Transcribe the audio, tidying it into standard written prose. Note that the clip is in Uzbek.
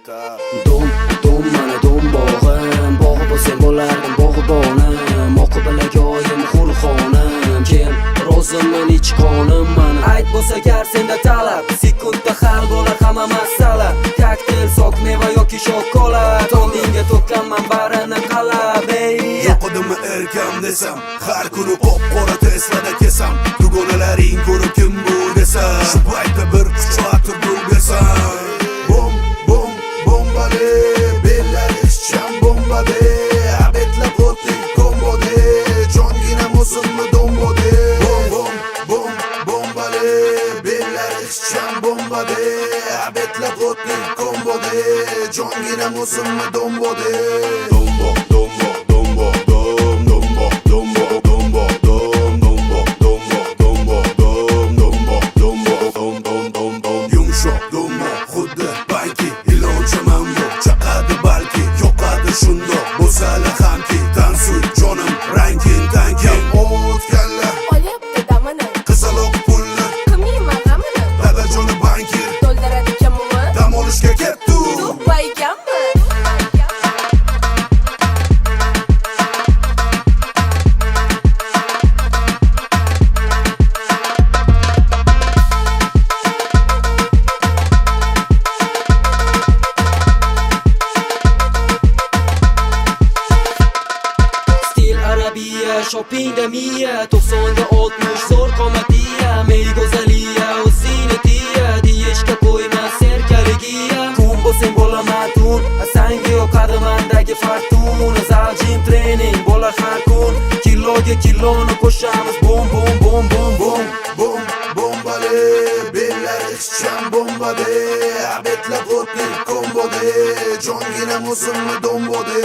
Amerika. Dum mana dum bog'im, bog'i bo'lsang bo'lardim bog'ibonim. Oqib bilagayoyim xulxonim, kel roziman ich qonim mana. Ayt bo'lsa gar senda talab, sekundda hal bo'lar hamma masala. Kokteyl, sok, meva yoki shokolad, tongingga to'kkanman barini qalab. Yo'qdimi erkam desam, har kuni qop-qora Tesla'da kesam. Dugonalaring ko'rib kim bu desa, shu paytda bir quchoq turib desam. Bombale, bellar ishchan bombade, abetla qo'tlik kombode, jongina musulmi dombode. Bombale, bellar ishchan bombade, abetla qo'tlik kombode, jongina musulmi dombode. Shundoq bo'lsa-la hamki, tansuy jonim rangin tankim. O'tganlar olyapti damini, qizaloq pulni qilmayman g'amini. Dadajoni bankir To'ldiradi kamimi, dam olishga ketdi. Bayganmi? Shoppingda miya 90ga 60 zo'r qomatiya. Mey go'zaliya o'zini tiya, deyishga qo'ymas serkaligiya. Kun bo'lsang bo'laman tun, sanga yoqadi mendagi fortuna. Zaljim trening bo'lar har kun, kiloga kiloni qo'shamiz. Bombale, bellar ishchan bombade, abetla qo'tlik kombode, jongina musulmi dombode.